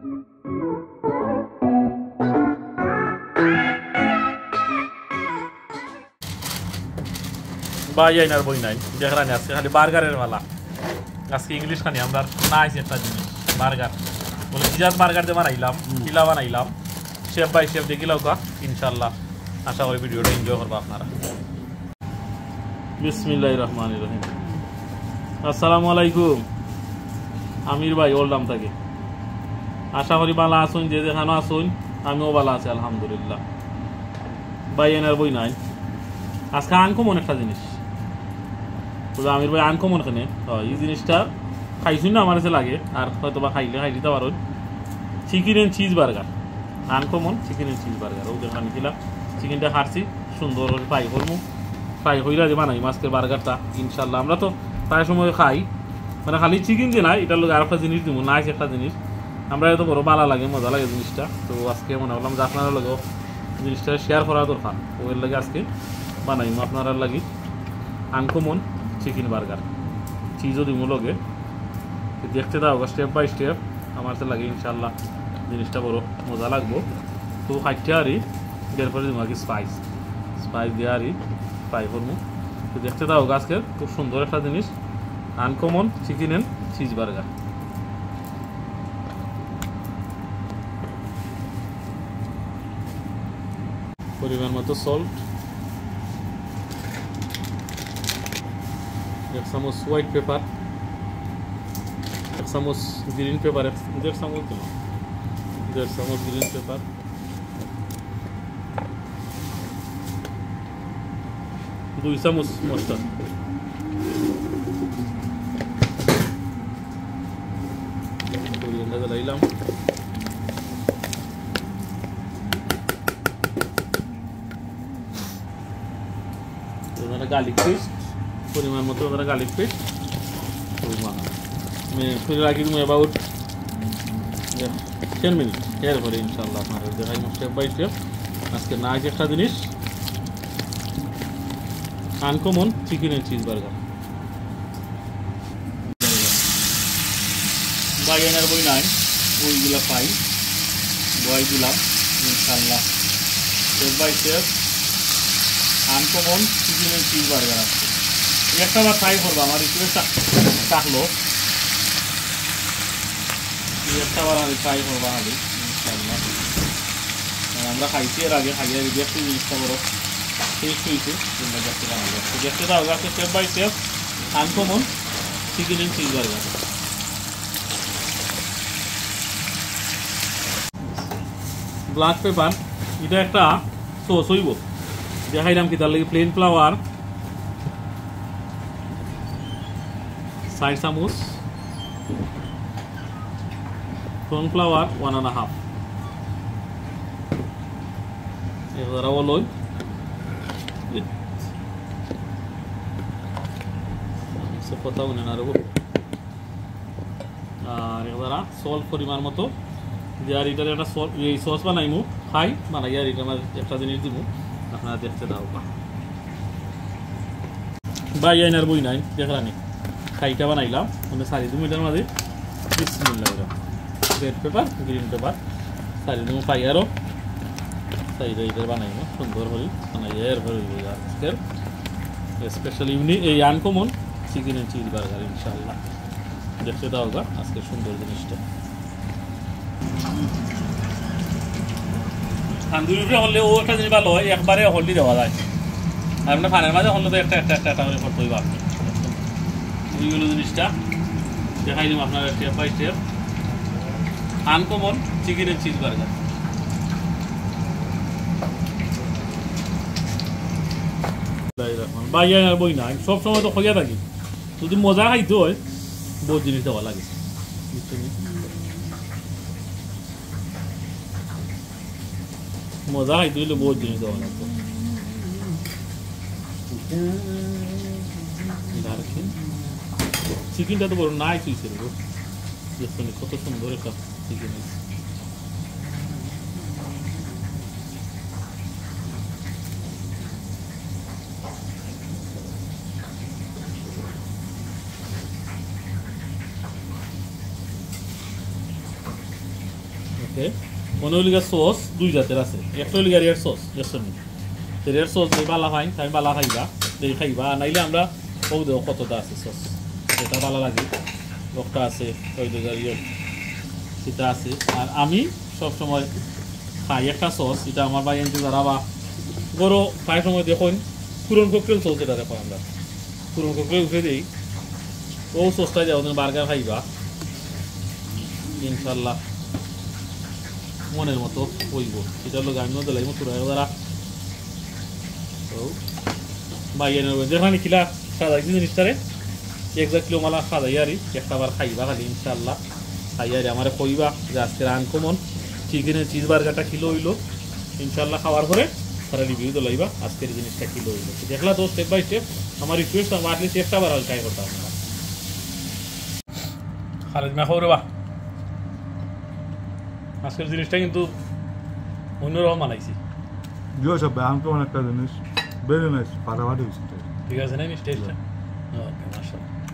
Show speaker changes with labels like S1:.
S1: ভাই আইনার বই নাই দেখরানি আজকে খালি বার্গারের মালা আজকে ইংলিশ খানি আমরা নাইস একটা জিনিস বার্গার বলে জিজাজ বার্গার দিয়ে বানাইলাম কিলা বানাইলাম শেফ বাই শেফ দেখিলাও কা ইনশাল্লাহ আশা করি ভিডিওটা এনজয় করবো আপনারা বিসমিল্লাহির রহমানির রহিম আসসালামু আলাইকুম আমির ভাই ওল্ডাম থাকি আশা করি ভালো আসুন যে যেখানে আসুন আমিও ভালো আছি আলহামদুলিল্লাহ ভাই এনার বই নাই আজকে আনকমন একটা জিনিস আমির ভাই আনকমন এখানে এই জিনিসটা খাইছুন না আমার কাছে লাগে আর হয়তো বা খাই দিতে পারো chicken and cheese burger uncommon chicken and cheese burger ও দেখলাম আমি কিলা চিকেনটা খাচ্ছি সুন্দর করে ফ্রাই করবো ফ্রাই হইলে যে বানাই আজকের বার্গারটা ইনশাল্লাহ আমরা তো প্রায় সময় খাই মানে খালি চিকেন যে নাই এটার লোক আর একটা জিনিস দিব নাইস একটা জিনিস আমরা এত বড় ভালো লাগে মজা লাগে জিনিসটা তো আজকে মনে করলাম যে আপনারা লগেও জিনিসটা শেয়ার করা দরকার ওর লাগে আজকে বানাইমু আপনারা লাগি আনকমন চিকেন বার্গার চিজও দিব লগে দেখতে দাও স্টেপ বাই স্টেপ আমার তো লাগে ইনশাল্লাহ জিনিসটা বড় মজা লাগবো তো খাইতে আরই এরপরে দিব আর কি স্পাইস দিয়ে আরই ফ্রাই করবো তো দেখতে দাও আজকে খুব সুন্দর একটা জিনিস uncommon chicken and cheese burger পরিমাণ মতো সল্ট एक चामच व्हाइट पेपर एक चामच ग्रीन पेपर 1.5 चामच दिल 1.5 चामच ग्रीन पेपर দুই চামচ মশলা লাইলাম গার্লিক পেস্ট পরিমাণ মতো গার্লিক পেস্ট ফিরে রাখি তুমি অ্যাবাউট 10 মিনিট এরপরে ইনশাল্লাহ আপনারা দেখাই স্টেপ বাই স্টেপ আজকে নাইস একটা জিনিস uncommon chicken and cheese burger বাগেনার বই নাই ওইগুলো পাই বই দিলাম ইনশাল্লাহ step by step uncommon chicken and cheese burger আছে একটা বার ট্রাই করবো আমার রিকোয়েস্ট থাকলো একটা বার আমি ট্রাই করবো আগে ইনশাল্লাহ আমরা খাইছি এর আগে খাইয়ে দেখছি জিনিসটা বড় শেষ হয়েছে তোমরা দেখতে বানাবো দেখতে দাও গাছে step by step uncommon chicken and cheese burger black pepper এটা একটা সস হইব দেখাইলাম কি তার লাগে প্লেন ফ্লাওয়ার 4 চামচ কর্নফ্লাওয়ার 1.5 এবার ওলই সফতাও না আর এবার সল্ট পরিমাণ মতো আর এটার একটা এই সস বানাইমু খাই বানাই আর এটা আমার একটা জিনিস দিব আপনারা দেখতে দাও ভাই আইনার বই নাই দেখলানি খাইটা বানাইলাম মানে 2.5 মিনিটের মাঝে বিসমিল্লাহ রেড পেপার গ্রিন পেপার 2.5 পাই আরও সাইডে এটা বানাইব সুন্দর করে বানাই এরপরে আজকের স্পেশাল ইউনিক এই uncommon chicken and cheese burger ইনশাআল্লাহ দেখতে দাও আজকে সুন্দর জিনিসটা তান্দুরি হলে ও একটা জিনিস ভালো হয় একবারে হলদি দেওয়া যায় আর আপনার ফানের মাঝে হলে তো একটা করে করতে হইব আপনি এইগুলো জিনিসটা দেখাই দিব আপনার step by step uncommon chicken and cheese burger বাইয়া আর বই না আমি সবসময় তো খোঁজা থাকি যদি মজা খাইতে হয় বহুত জিনিস দেওয়া লাগে মজা খাইতে হইলে বহুত জিনিস দেওয়া লাগবে চিকেনটা তো বড় নাইস হয়েছে রে দেখুন কত সুন্দর একটা চিকেন হয়েছে ওকে অনলিগা সস দুই জাতের আছে একটা হলিগা রেড সস দেখছেন রেড সস যে বালা খাই তাই বালা খাইবা এই খাইবা নাইলে আমরা ও দেও কতটা আছে সস এটা ভালো লাগে লোকটা আছে ওই জায়গায় সেটা আছে আর আমি সবসময় খাই একটা সস এটা আমার ভাই এনতে যারা বা বড় প্রায় সময় দেখুন পুরন ককটেল সস এটা দেখো আমরা পুরন ককটেল উঠে দিই ও সসটা যাও বার্গার খাইবা ইনশাল্লাহ মনের মতো হইব সেটা হলো আমিও দিলাম তোরা যারা তো ভাই যেখানে খিলা সাদা জিনিসটারে এক্সাক্টলি মালা খাদাই আরি একটা বার খাইবা খালি ইনশাল্লাহ খাইয়ারি আমার কইবা যে আজকে আনকমন চিকেনের চিজ বার্গারটা কিলো হইলো ইনশাল্লাহ খাওয়ার পরে তারা রিভিউ তো লাইবা আজকের জিনিসটা কিলো হইলো দেখলা তো স্টেপ বাই স্টেপ আমার রিকোয়েস্ট আমার আটলিস্ট একটা বার ট্রাই করতে হবে খালেদ মা খাও রে বা আজকের জিনিসটা কিন্তু অন্যরকম বানাইছি
S2: অনেকটা জিনিস ভেরি নাইস ফাটাফাটি
S1: ঠিক আছে না মিষ্টি ওকে মাশাআল্লাহ